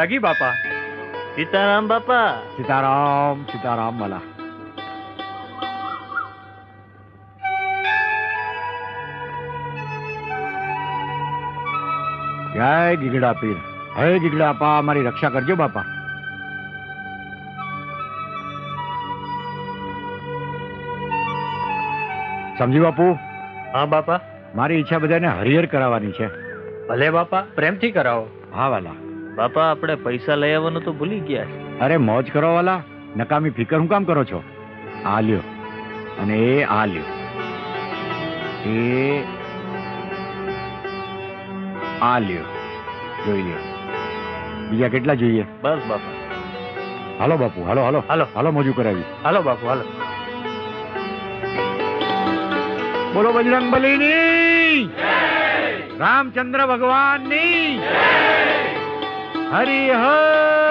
જાગી બાપા. સીતારામ બાપા. સીતારામ સીતારામ વાલા. જય ગીગડા પીર. હે ગીગડા આપા, મારી રક્ષા કરજો બાપા. સમજી બાપુ, હા બાપા. મારી ઈચ્છા બધાને હરિહર કરાવવાની છે. ભલે બાપા, પ્રેમથી કરાવો. હા વાલા. બાપા આપણે પૈસા લઈ આવવાનું તો ભૂલી ગયા છે. અરે મોજ કરો વાલા, નકામી ફિકર હું કામ કરો છો? આ લ્યો અને એ આ લ્યો, એ આ લ્યો, જોઈ લ્યો. બીજા કેટલા જોઈએ? બસ બાપા. હાલો બાપુ, હાલો હાલો હાલો. હાલો, મોજું કરાવી. હાલો બાપુ હાલો. બોલો બજરંગ બલીની, રામચંદ્ર ભગવાનની, હરિહર.